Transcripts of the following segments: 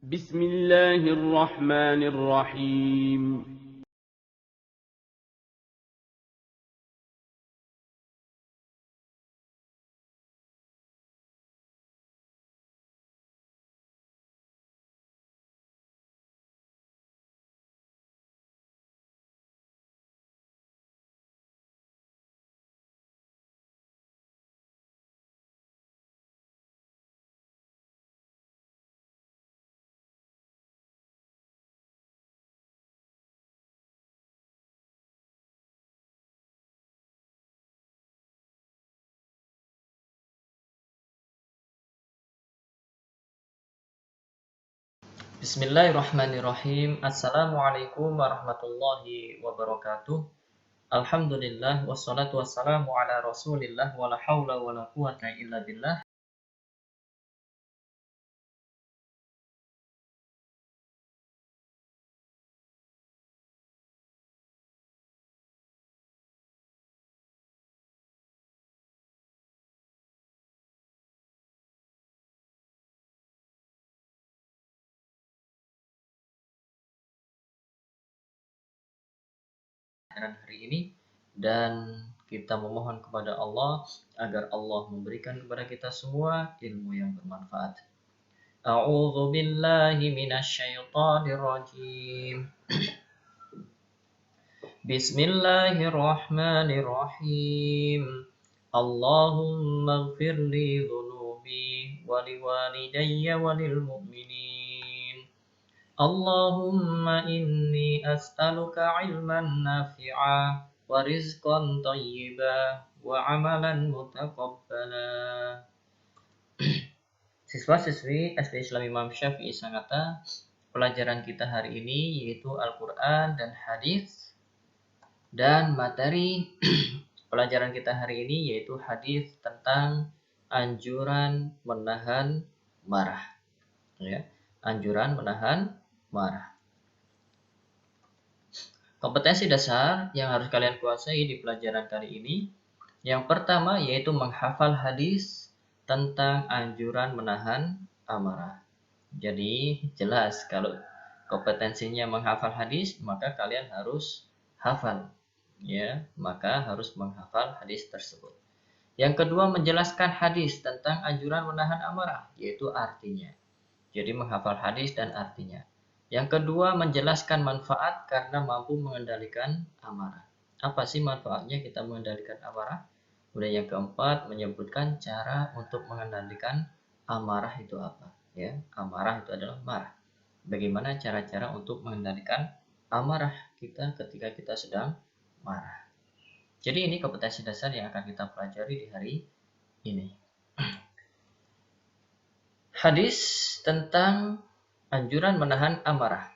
بسم الله الرحمن الرحيم. Bismillahirrahmanirrahim. Assalamualaikum warahmatullahi wabarakatuh. Alhamdulillah wassalatu wassalamu ala Rasulillah wala haula wala quwata illa billah. Hari ini dan kita memohon kepada Allah agar Allah memberikan kepada kita semua ilmu yang bermanfaat. A'udzu billahi minasyaitonir rajim. Bismillahirrahmanirrahim. Allahumma ighfir li dhunubi wa liwalidayya wa lil mu'minin. Allahumma inni as'aluka ilman nafi'a wa rizqan thayyiba wa amalan mutaqabbala. Siswa-siswi SD Islam Imam Syafi'i Sangatta, pelajaran kita hari ini yaitu Al-Quran dan Hadis. Dan materi pelajaran kita hari ini yaitu hadis tentang anjuran menahan marah. Ya, anjuran menahan marah. Kompetensi dasar yang harus kalian kuasai di pelajaran kali ini, yang pertama yaitu menghafal hadis tentang anjuran menahan amarah. Jadi jelas kalau kompetensinya menghafal hadis, maka kalian harus hafal. Ya, maka harus menghafal hadis tersebut. Yang kedua, menjelaskan hadis tentang anjuran menahan amarah, yaitu artinya. Jadi menghafal hadis dan artinya. Yang kedua, menjelaskan manfaat karena mampu mengendalikan amarah. Apa sih manfaatnya kita mengendalikan amarah? Kemudian yang keempat, menyebutkan cara untuk mengendalikan amarah itu apa? Ya, amarah itu adalah marah. Bagaimana cara-cara untuk mengendalikan amarah kita ketika kita sedang marah. Jadi ini kompetensi dasar yang akan kita pelajari di hari ini. Hadis tentang anjuran menahan amarah.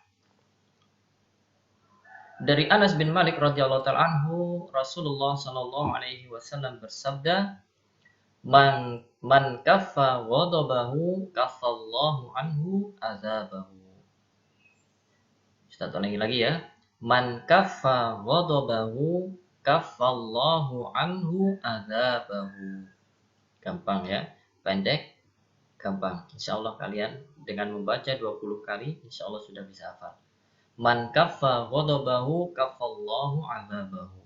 Dari Anas bin Malik radhiyallahu ta'ala anhu, Rasulullah sallallahu alaihi wasallam bersabda, Man kaffa ghadabahu kaffallahu anhu azabahu. Kita ulangi lagi ya. Man kaffa ghadabahu kaffallahu anhu azabahu. Gampang ya, pendek, gampang. Insya Allah kalian dengan membaca 20 kali, insya Allah sudah bisa hafal. Man kaffa ghadabahu kaffallahu azabahu.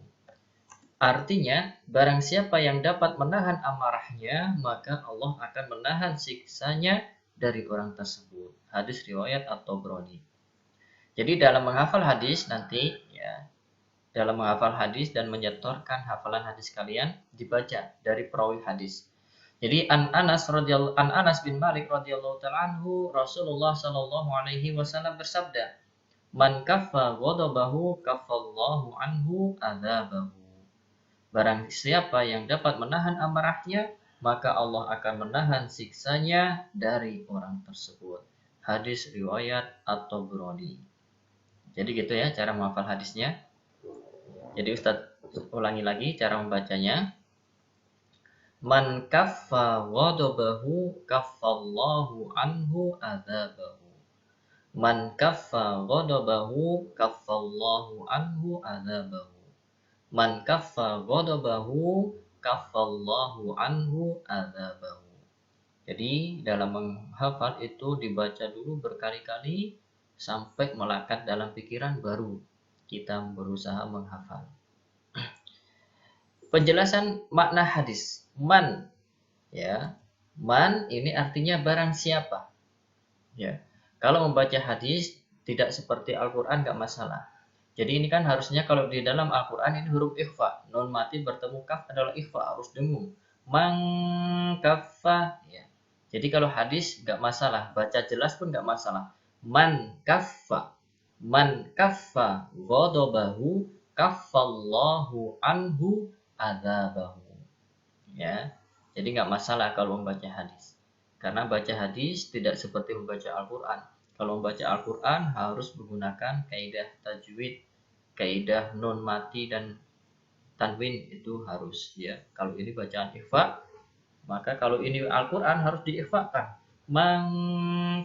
Artinya, barang siapa yang dapat menahan amarahnya, maka Allah akan menahan siksanya dari orang tersebut. Hadis riwayat At-Tabrani. Jadi dalam menghafal hadis nanti ya, dalam menghafal hadis dan menyetorkan hafalan hadis kalian dibaca dari perawi hadis. Jadi An Anas bin Malik radhiyallahu ta'ala anhu, Rasulullah sallallahu alaihi wasallam bersabda, Man kaffa ghadabahu kaffallahu anhu adzabahu. Barang siapa yang dapat menahan amarahnya, maka Allah akan menahan siksanya dari orang tersebut. Hadis riwayat At-Tabrani. Jadi gitu ya cara menghafal hadisnya. Jadi Ustadz ulangi lagi cara membacanya. Man kaffa ghadabahu kaffallahu anhu adzabahu. Man kaffa ghadabahu kaffallahu anhu adzabahu. Man kaffa ghadabahu kaffallahu anhu adzabahu. Jadi dalam menghafal itu dibaca dulu berkali-kali sampai melekat dalam pikiran, baru kita berusaha menghafal. Penjelasan makna hadis. Man, ya. Man ini artinya barang siapa. Ya. Kalau membaca hadis tidak seperti Al-Qur'an nggak masalah. Jadi ini kan harusnya kalau di dalam Al-Qur'an ini huruf ikhfa. Nun mati bertemu kaf adalah ikhfa, harus dengung. Mangkaffa, ya. Jadi kalau hadis nggak masalah, baca jelas pun nggak masalah. Man kaffa, man kaffa ghadabahu kaffallahu anhu adzabahu. Ya, jadi nggak masalah kalau membaca hadis. Karena baca hadis tidak seperti membaca Al-Quran. Kalau membaca Al-Quran harus menggunakan kaidah tajwid, kaidah nun mati dan tanwin, itu harus, ya. Kalau ini bacaan ikhfa, maka kalau ini Al-Quran harus diikhfakan. Man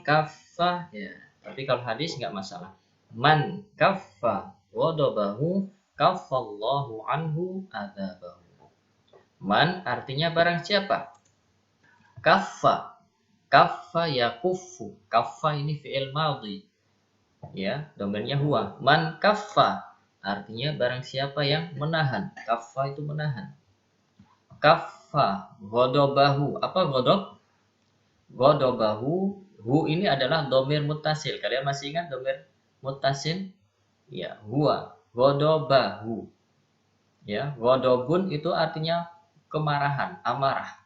kaffa, ya. Tapi kalau hadis nggak masalah. Man kaffa ghadabahu kaffallahu anhu adzabahu. Man artinya barang siapa. Kaffa, kaffa yakufu. Kaffa ini fi'il madhi, ya, domainnya huwa. Man kaffa artinya barang siapa yang menahan. Kaffa itu menahan. Kaffa ghadabahu. Apa ghadab? Ghadabahu, hu ini adalah domir muttasil. Kalian masih ingat domir muttasil? Ya, huwa. Ghadabahu. Ya, ghadabun itu artinya kemarahan, amarah.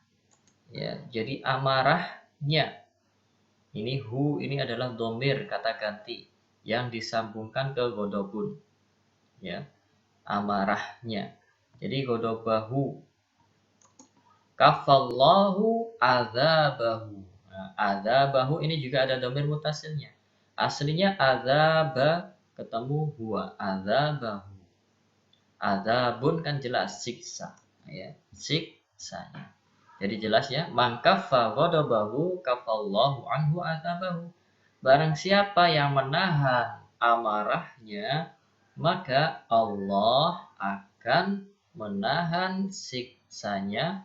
Ya, jadi amarahnya. Ini hu ini adalah domir kata ganti yang disambungkan ke ghadabun. Ya, amarahnya. Jadi ghadabahu. Kafallahu adzabahu. Nah, adzabahu ini juga ada domir mutasilnya. Aslinya adzaba ketemu huwa, adzabahu. Adzabun kan jelas siksa, ya, siksanya. Jadi jelas ya, man kaffa ghadabahu kafallahu anhu adzabahu. Barang siapa yang menahan amarahnya, maka Allah akan menahan siksanya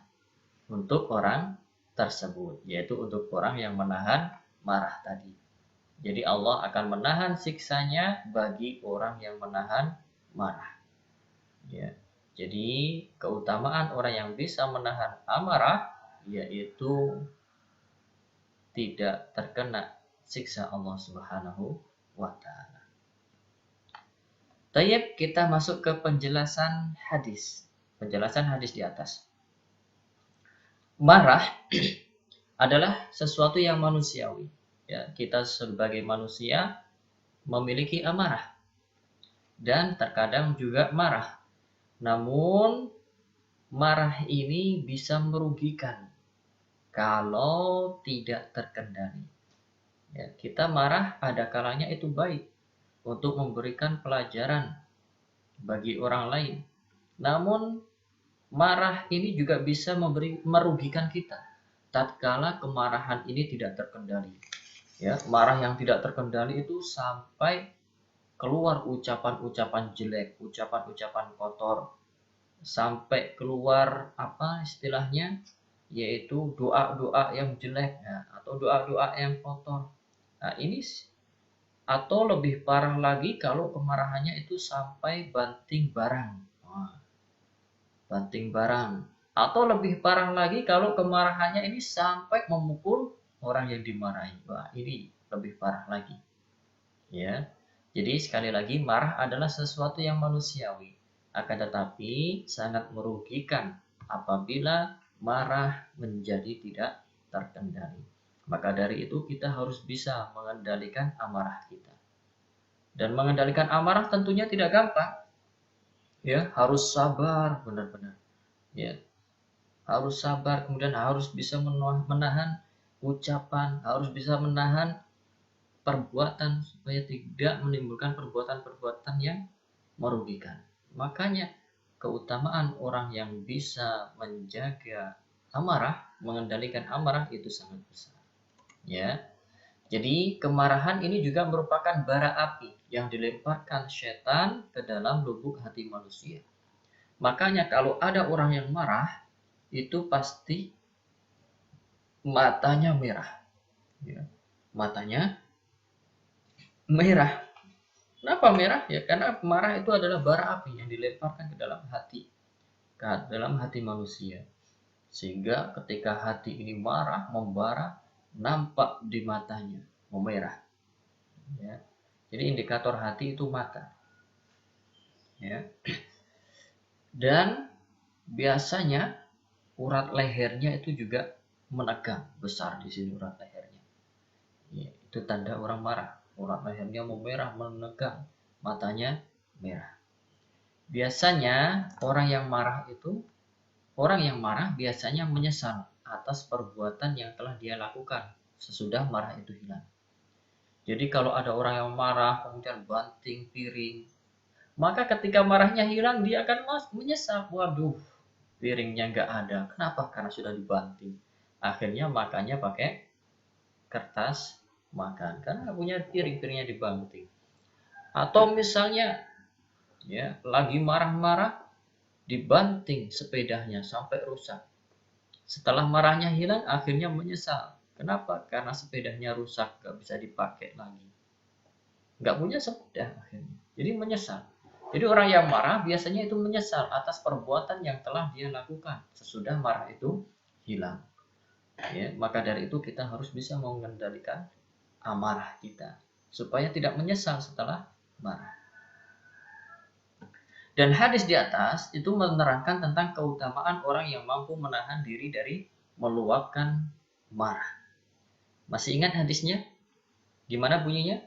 untuk orang tersebut, yaitu untuk orang yang menahan marah tadi. Jadi Allah akan menahan siksanya bagi orang yang menahan marah. Ya. Jadi keutamaan orang yang bisa menahan amarah yaitu tidak terkena siksa Allah Subhanahu wa taala. Tayyib, kita masuk ke penjelasan hadis. Penjelasan hadis di atas. Marah adalah sesuatu yang manusiawi. Ya, kita sebagai manusia memiliki amarah dan terkadang juga marah. Namun marah ini bisa merugikan kalau tidak terkendali. Ya, kita marah ada kalanya itu baik untuk memberikan pelajaran bagi orang lain. Namun marah ini juga bisa merugikan kita tatkala kemarahan ini tidak terkendali. Ya, marah yang tidak terkendali itu sampai keluar ucapan-ucapan jelek, ucapan-ucapan kotor, sampai keluar apa istilahnya, yaitu doa-doa yang jelek, ya, atau doa-doa yang kotor. Nah, ini atau lebih parah lagi kalau kemarahannya itu sampai banting barang. Nah, banting barang. Atau lebih parah lagi kalau kemarahannya ini sampai memukul orang yang dimarahi. Wah, ini lebih parah lagi. Ya. Jadi sekali lagi, marah adalah sesuatu yang manusiawi. Akan tetapi sangat merugikan apabila marah menjadi tidak terkendali. Maka dari itu kita harus bisa mengendalikan amarah kita. Dan mengendalikan amarah tentunya tidak gampang. Ya, harus sabar benar-benar. Ya. Harus sabar, kemudian harus bisa menahan ucapan, harus bisa menahan perbuatan supaya tidak menimbulkan perbuatan-perbuatan yang merugikan. Makanya keutamaan orang yang bisa menjaga amarah, mengendalikan amarah itu sangat besar. Ya. Jadi kemarahan ini juga merupakan bara api yang dilemparkan setan ke dalam lubuk hati manusia. Makanya kalau ada orang yang marah, itu pasti matanya merah. Ya. Matanya merah. Kenapa merah? Ya karena marah itu adalah bara api yang dilemparkan ke dalam hati, manusia. Sehingga ketika hati ini marah, membara, nampak di matanya, memerah. Ya. Jadi indikator hati itu mata. Ya. Dan biasanya urat lehernya itu juga menegang, besar di sini urat lehernya. Ya, itu tanda orang marah. Urat lehernya memerah, menegang, matanya merah. Biasanya orang yang marah biasanya menyesal atas perbuatan yang telah dia lakukan sesudah marah itu hilang. Jadi kalau ada orang yang marah kemudian banting piring, maka ketika marahnya hilang dia akan menyesal. Waduh, piringnya nggak ada. Kenapa? Karena sudah dibanting. Akhirnya makannya pakai kertas makan karena punya piringnya dibanting. Atau misalnya ya lagi marah-marah dibanting sepedanya sampai rusak. Setelah marahnya hilang akhirnya menyesal. Kenapa? Karena sepedanya rusak, nggak bisa dipakai lagi. Nggak punya sepeda akhirnya. Jadi menyesal. Jadi orang yang marah biasanya itu menyesal atas perbuatan yang telah dia lakukan sesudah marah itu hilang. Ya, maka dari itu kita harus bisa mengendalikan amarah kita supaya tidak menyesal setelah marah. Dan hadis di atas itu menerangkan tentang keutamaan orang yang mampu menahan diri dari meluapkan marah. Masih ingat hadisnya? Gimana bunyinya?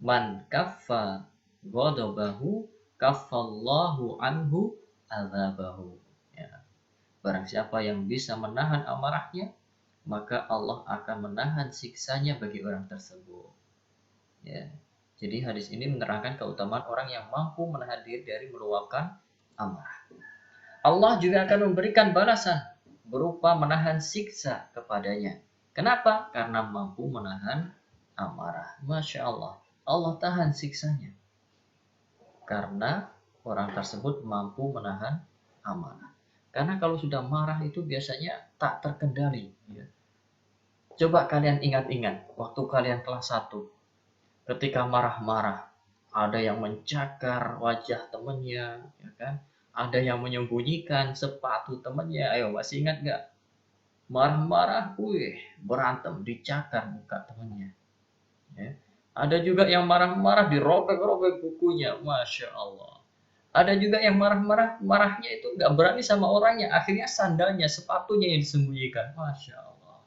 Man kaffa ghadabahu kaffallahu anhu azabahu. Ya. Barang siapa yang bisa menahan amarahnya, maka Allah akan menahan siksanya bagi orang tersebut. Ya. Jadi hadis ini menerangkan keutamaan orang yang mampu menahan diri dari meluapkan amarah. Allah juga akan memberikan balasan berupa menahan siksa kepadanya. Kenapa? Karena mampu menahan amarah. Masya Allah. Allah tahan siksanya. Karena orang tersebut mampu menahan amarah. Karena kalau sudah marah itu biasanya tak terkendali. Ya. Coba kalian ingat-ingat waktu kalian kelas 1. Ketika marah-marah, ada yang mencakar wajah temannya, ya kan? Ada yang menyembunyikan sepatu temannya. Ayo, masih ingat gak? Marah-marah, berantem, dicakar muka temannya. Ya. Ada juga yang marah-marah dirobek-robek bukunya, Masya Allah. Ada juga yang marahnya itu gak berani sama orangnya, akhirnya sandalnya, sepatunya yang disembunyikan, Masya Allah.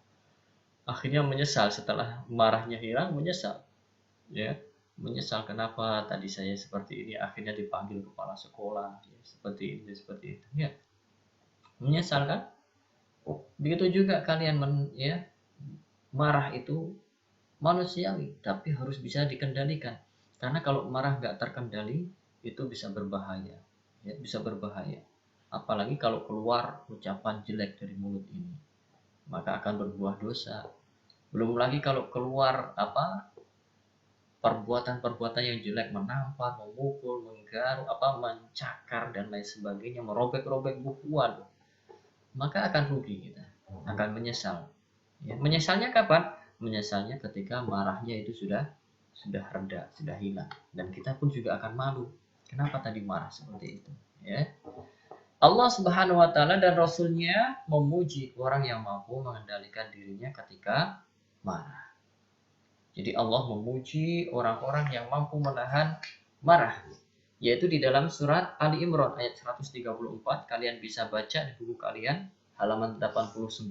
Akhirnya menyesal setelah marahnya hilang, menyesal. Ya, menyesal kenapa tadi saya seperti ini, akhirnya dipanggil kepala sekolah, ya, seperti itu. Ya, menyesal kan? Begitu juga kalian marah itu manusiawi, tapi harus bisa dikendalikan. Karena kalau marah nggak terkendali, itu bisa berbahaya. Ya, bisa berbahaya. Apalagi kalau keluar ucapan jelek dari mulut ini, maka akan berbuah dosa. Belum lagi kalau keluar perbuatan-perbuatan yang jelek, menampar, memukul, menggaruk, mencakar dan lain sebagainya, merobek-robek bukuan, maka akan rugi kita, akan menyesal. Ya, menyesalnya kapan? Menyesalnya ketika marahnya itu sudah reda, sudah hilang, dan kita pun juga akan malu. Kenapa tadi marah seperti itu? Ya. Allah Subhanahu wa taala dan Rasulnya memuji orang yang mampu mengendalikan dirinya ketika marah. Jadi Allah memuji orang-orang yang mampu menahan marah. Yaitu di dalam surat Ali Imran ayat 134. Kalian bisa baca di buku kalian halaman 89.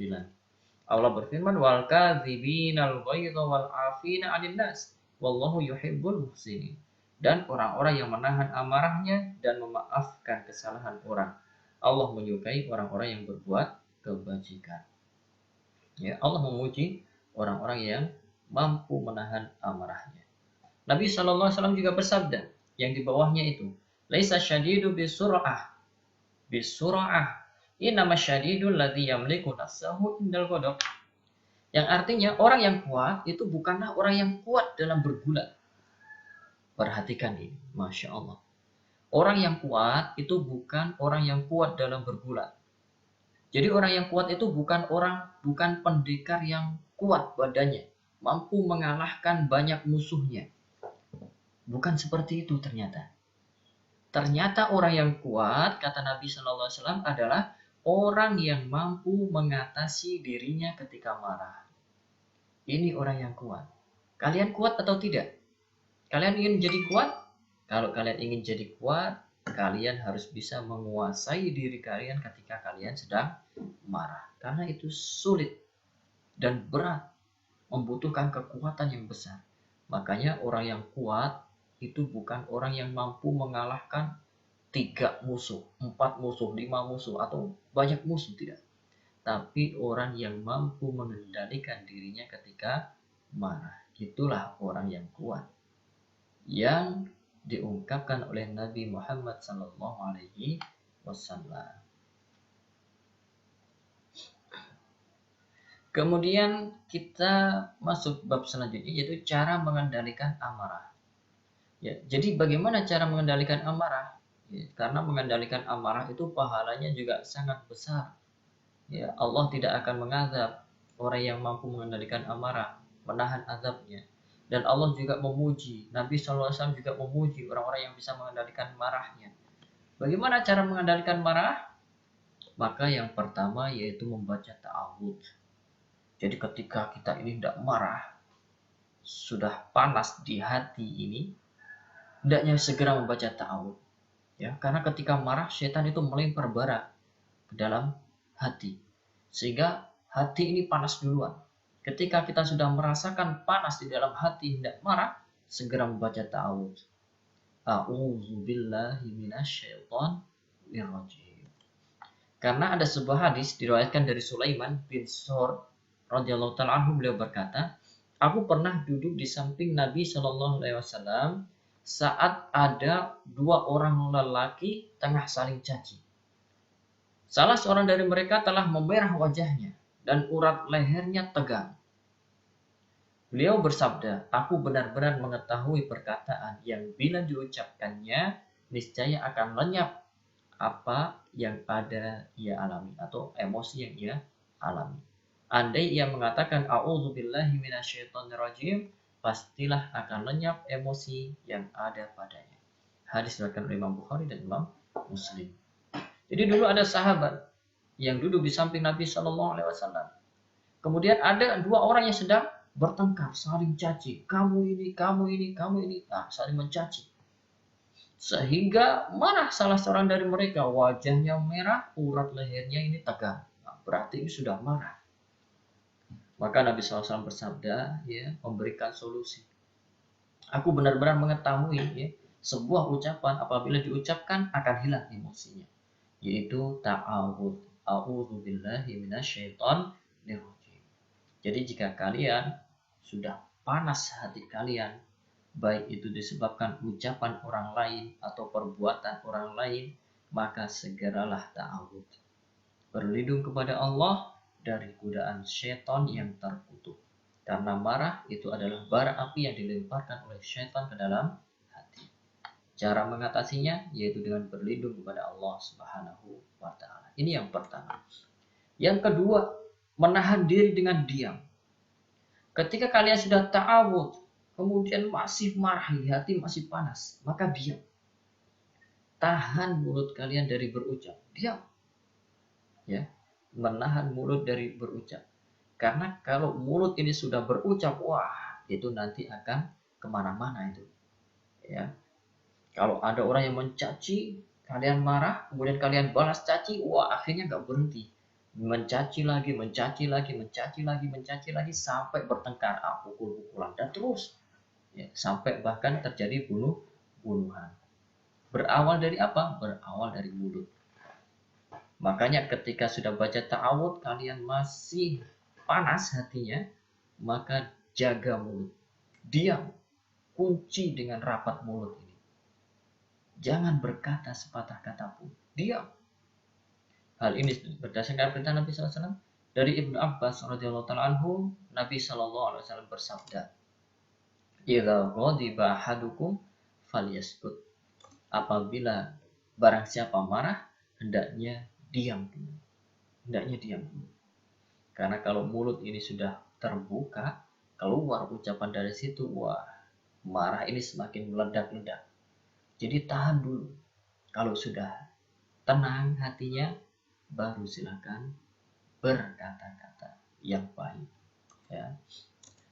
Allah berfirman, wal kadzibinal ghaidha wal 'afina 'anil nas wallahu yuhibbul muhsinin. Dan orang-orang yang menahan amarahnya dan memaafkan kesalahan orang. Allah menyukai orang-orang yang berbuat kebajikan. Ya, Allah memuji orang-orang yang mampu menahan amarahnya. Nabi SAW juga bersabda yang di bawahnya itu, laisa syadidu bisur'ah innama syadidul ladzi yamliku nafsahu indal ghadab. Yang artinya orang yang kuat itu bukanlah orang yang kuat dalam bergulat. Perhatikan ini, Masya Allah. Orang yang kuat itu bukan orang yang kuat dalam bergulat. Jadi orang yang kuat itu bukan pendekar yang kuat badannya, mampu mengalahkan banyak musuhnya. Bukan seperti itu ternyata. Ternyata orang yang kuat, kata Nabi Shallallahu Alaihi Wasallam, adalah orang yang mampu mengatasi dirinya ketika marah. Ini orang yang kuat. Kalian kuat atau tidak? Kalian ingin jadi kuat? Kalau kalian ingin jadi kuat, kalian harus bisa menguasai diri kalian ketika kalian sedang marah. Karena itu sulit dan berat, membutuhkan kekuatan yang besar. Makanya orang yang kuat itu bukan orang yang mampu mengalahkan 3 musuh, 4 musuh, 5 musuh, atau banyak musuh, tidak. Tapi orang yang mampu mengendalikan dirinya ketika marah. Itulah orang yang kuat, yang diungkapkan oleh Nabi Muhammad SAW. Kemudian kita masuk bab selanjutnya, yaitu cara mengendalikan amarah. Ya, jadi bagaimana cara mengendalikan amarah? Ya, karena mengendalikan amarah itu pahalanya juga sangat besar. Ya, Allah tidak akan mengazab orang yang mampu mengendalikan amarah, menahan azabnya. Dan Allah juga memuji, Nabi SAW juga memuji orang-orang yang bisa mengendalikan marahnya. Bagaimana cara mengendalikan marah? Maka yang pertama yaitu membaca ta'awudz. Jadi ketika kita ini tidak marah, sudah panas di hati ini, hendaknya segera membaca ta'awudz. Ya, karena ketika marah, setan itu melempar bara ke dalam hati, sehingga hati ini panas duluan. Ketika kita sudah merasakan panas di dalam hati, hendak marah, segera membaca ta'awudz. A'udzubillahi minasyaitonirrajim. Karena ada sebuah hadis diriwayatkan dari Sulaiman bin Sur radhiyallahu ta'ala anhu, beliau berkata, aku pernah duduk di samping Nabi Shallallahu Alaihi Wasallam saat ada 2 orang lelaki tengah saling caci. Salah seorang dari mereka telah memerah wajahnya dan urat lehernya tegang. Beliau bersabda, aku benar-benar mengetahui perkataan yang bila diucapkannya niscaya akan lenyap apa yang ada ia alami atau emosi yang ia alami. Andai ia mengatakan a'udzubillahi minasyaitonirrajim, pastilah akan lenyap emosi yang ada padanya. Hadis diriwayatkan oleh Imam Bukhari dan Imam Muslim. Jadi dulu ada sahabat yang duduk di samping Nabi Shallallahu Alaihi Wasallam. Kemudian ada 2 orang yang sedang bertengkar, saling caci. Kamu ini, kamu ini, kamu ini. Nah, saling mencaci. Sehingga marah salah seorang dari mereka. Wajahnya merah, urat lehernya ini tegang. Nah, berarti ini sudah marah. Maka Nabi SAW bersabda, ya, memberikan solusi. Aku benar-benar mengetahui, ya, sebuah ucapan apabila diucapkan akan hilang emosinya, yaitu ta'awudz. A'udzubillahi minasyaitonirrajim. Jadi jika kalian sudah panas hati kalian, baik itu disebabkan ucapan orang lain atau perbuatan orang lain, maka segeralah ta'awudz. Berlindung kepada Allah dari godaan syaitan yang terkutuk. Karena marah itu adalah bara api yang dilemparkan oleh syaitan ke dalam hati. Cara mengatasinya yaitu dengan berlindung kepada Allah Subhanahu wa Ta'ala. Ini yang pertama. Yang kedua, menahan diri dengan diam. Ketika kalian sudah ta'awudz, kemudian masih marah, hati masih panas, maka diam. Tahan mulut kalian dari berucap. Diam. Ya, menahan mulut dari berucap. Karena kalau mulut ini sudah berucap, wah, itu nanti akan kemana-mana itu. Ya, kalau ada orang yang mencaci, kalian marah, kemudian kalian balas caci, wah, akhirnya nggak berhenti. Mencaci lagi, mencaci lagi, mencaci lagi, mencaci lagi, sampai bertengkar, pukul-pukulan, dan terus. Ya, sampai bahkan terjadi bunuh-bunuhan. Berawal dari apa? Berawal dari mulut. Makanya ketika sudah baca ta'awudz, kalian masih panas hatinya, maka jaga mulut. Diam, kunci dengan rapat mulut ini. Jangan berkata sepatah kata pun. Diam. Hal ini berdasarkan perintah Nabi SAW. Dari Ibnu Abbas radhiyallahu ta'ala anhu, Nabi SAW bersabda, idza ghadiba ahadukum falyaskut. Apabila barang siapa marah, hendaknya diam dulu. hendaknya diam dulu. Karena kalau mulut ini sudah terbuka, keluar ucapan dari situ, wah, marah ini semakin meledak-ledak. Jadi tahan dulu. Kalau sudah tenang hatinya, baru silakan berkata-kata yang baik. Ya.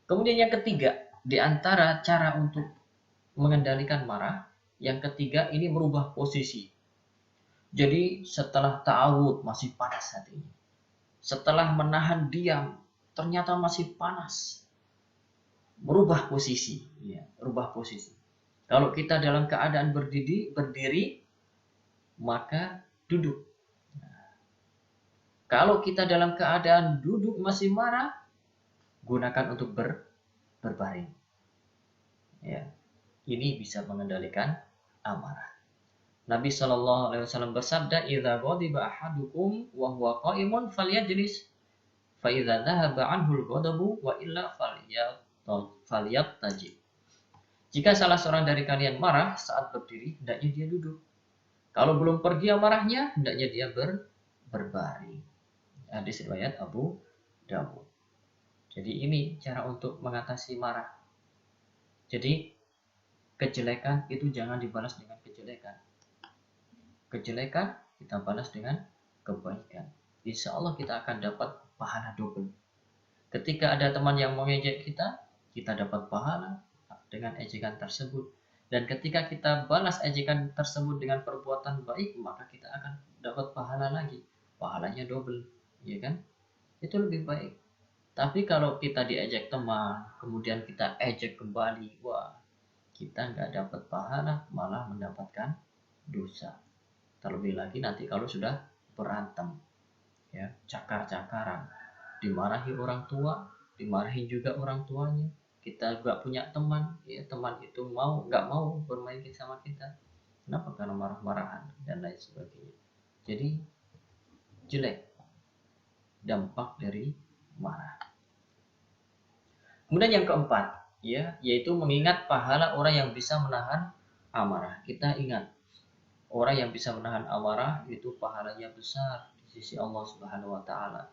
Kemudian yang ketiga, di antara cara untuk mengendalikan marah, yang ketiga ini merubah posisi. Jadi setelah ta'awud masih panas hatinya. Setelah menahan diam, ternyata masih panas. Merubah posisi, ya, rubah posisi. Kalau kita dalam keadaan berdiri, maka duduk. Kalau kita dalam keadaan duduk masih marah, gunakan untuk berbaring. Ya, ini bisa mengendalikan amarah. Nabi Shallallahu Alaihi Wasallam bersabda, "Idza ghadiba ahadukum wa huwa qa'imun falyajlis, fa idza dhahaba anhu al-ghadabu wa illa falyabtajib." Jika salah seorang dari kalian marah saat berdiri, hendaknya dia duduk. Kalau belum pergi amarahnya, hendaknya dia berbaring. Hadis riwayat Abu Dawud. Jadi ini cara untuk mengatasi marah. Jadi kejelekan itu jangan dibalas dengan kejelekan. Kejelekan kita balas dengan kebaikan. Insya Allah kita akan dapat pahala double. Ketika ada teman yang mengejek kita, kita dapat pahala dengan ejekan tersebut. Dan ketika kita balas ejekan tersebut dengan perbuatan baik, maka kita akan dapat pahala lagi. Pahalanya double, ya kan? Itu lebih baik. Tapi kalau kita diejek teman, kemudian kita ejek kembali, wah, kita nggak dapat pahala, malah mendapatkan dosa. Terlebih lagi nanti kalau sudah berantem, ya, cakar-cakaran, dimarahi orang tua, dimarahi juga orang tuanya, kita nggak punya teman, ya, teman itu nggak mau bermain sama kita. Kenapa? Karena marah-marahan dan lain sebagainya. Jadi jelek dampak dari marah. Kemudian yang keempat, ya, yaitu mengingat pahala orang yang bisa menahan amarah. Kita ingat, orang yang bisa menahan amarah itu pahalanya besar di sisi Allah Subhanahu wa taala.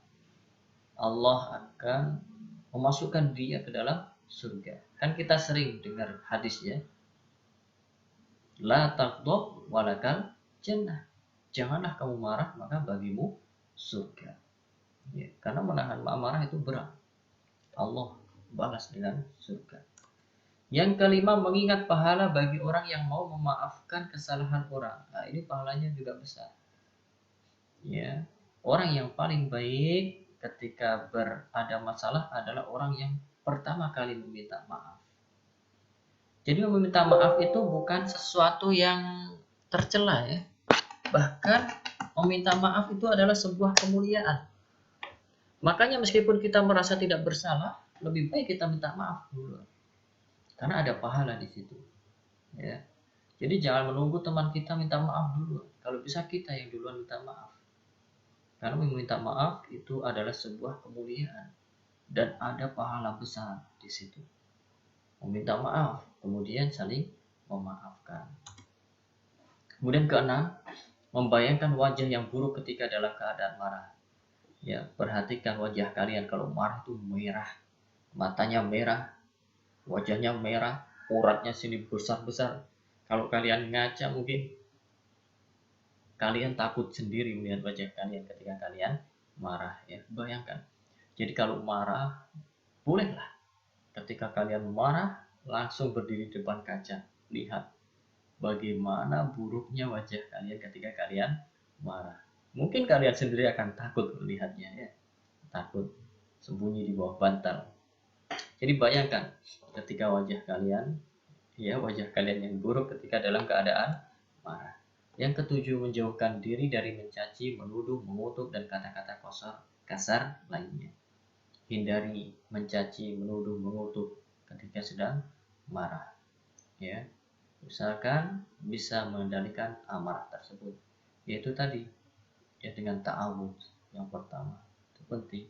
Allah akan memasukkan dia ke dalam surga. Kan kita sering dengar hadisnya, la taghdab walakal jannah. Janganlah kamu marah, maka bagimu surga. Ya, karena menahan amarah itu berat. Allah balas dengan surga. Yang kelima, mengingat pahala bagi orang yang mau memaafkan kesalahan orang. Nah, ini pahalanya juga besar. Ya, orang yang paling baik ketika berada masalah adalah orang yang pertama kali meminta maaf. Jadi meminta maaf itu bukan sesuatu yang tercela, ya. Bahkan meminta maaf itu adalah sebuah kemuliaan. Makanya meskipun kita merasa tidak bersalah, lebih baik kita minta maaf dulu. Karena ada pahala di situ. Ya. Jadi jangan menunggu teman kita minta maaf dulu. Kalau bisa kita yang duluan minta maaf. Karena meminta maaf itu adalah sebuah kemuliaan dan ada pahala besar di situ. Meminta maaf, kemudian saling memaafkan. Kemudian keenam, membayangkan wajah yang buruk ketika dalam keadaan marah. Ya, perhatikan wajah kalian kalau marah itu merah, matanya merah, wajahnya merah, uratnya sini besar-besar. Kalau kalian ngaca mungkin kalian takut sendiri melihat wajah kalian ketika kalian marah, ya. Bayangkan. Jadi kalau marah, bolehlah ketika kalian marah langsung berdiri di depan kaca, lihat bagaimana buruknya wajah kalian ketika kalian marah. Mungkin kalian sendiri akan takut melihatnya, ya. Takut sembunyi di bawah bantal. Jadi bayangkan ketika wajah kalian, ya, wajah kalian yang buruk ketika dalam keadaan marah. Yang ketujuh, menjauhkan diri dari mencaci, menuduh, mengutuk, dan kata-kata kasar lainnya. Hindari mencaci, menuduh, mengutuk ketika sedang marah. Ya, usahakan bisa mengendalikan amarah tersebut. Yaitu tadi, ya, dengan ta'awud yang pertama. Itu penting.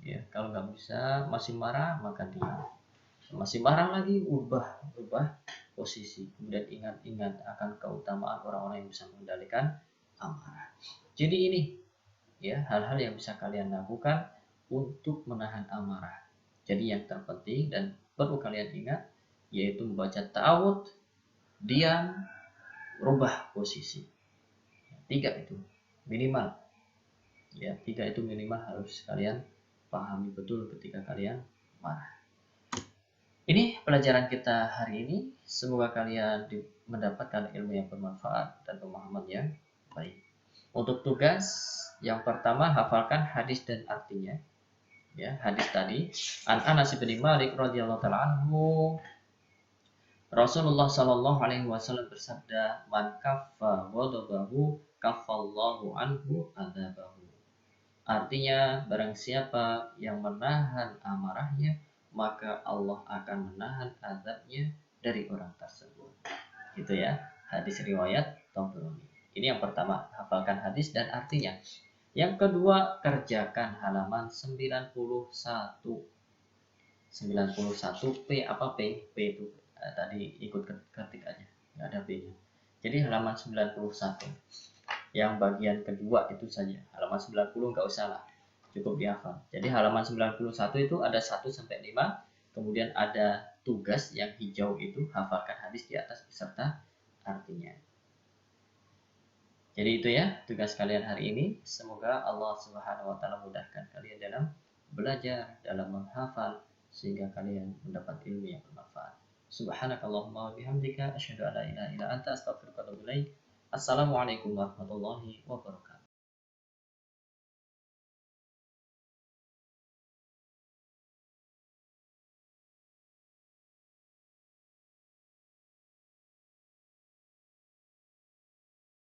Ya, kalau nggak bisa, masih marah, maka diam. Masih marah lagi, ubah posisi. Kemudian ingat-ingat akan keutamaan orang-orang yang bisa mengendalikan amarah. Jadi ini ya hal-hal yang bisa kalian lakukan untuk menahan amarah. Jadi yang terpenting dan perlu kalian ingat yaitu membaca ta'awudz, diam, rubah posisi. 3 itu minimal. Ya, 3 itu minimal harus kalian pahami betul ketika kalian marah. Ini pelajaran kita hari ini. Semoga kalian mendapatkan ilmu yang bermanfaat dan pemahaman yang baik. Untuk tugas yang pertama, hafalkan hadis dan artinya. Ya, hadis tadi, An Anas bin Malik radhiyallahu taala anhu, Rasulullah Shallallahu alaihi wasallam bersabda, "Man kaffa ghadabahu, kaffallahu anhu adzabahu." Artinya, barang siapa yang menahan amarahnya, maka Allah akan menahan azabnya dari orang tersebut. Gitu ya, hadis riwayat Tabrani. Ini yang pertama, hafalkan hadis dan artinya. Yang kedua, kerjakan halaman 91. 91 P apa P? P itu tadi ikut ketik aja, nggak ada P-nya. Jadi halaman 91. Yang bagian kedua itu saja. Halaman 90 nggak usah lah, cukup dihafal. Jadi halaman 91 itu ada 1 sampai 5, kemudian ada tugas yang hijau itu hafalkan hadis di atas beserta artinya. Jadi itu ya tugas kalian hari ini. Semoga Allah Subhanahu wa taala mudahkan kalian dalam belajar, dalam menghafal sehingga kalian mendapat ilmu yang bermanfaat. Subhanakallahumma wa bihamdika asyhadu an la ilaha illa anta astaghfiruka wa atubu ilaik. Assalamualaikum warahmatullahi wabarakatuh.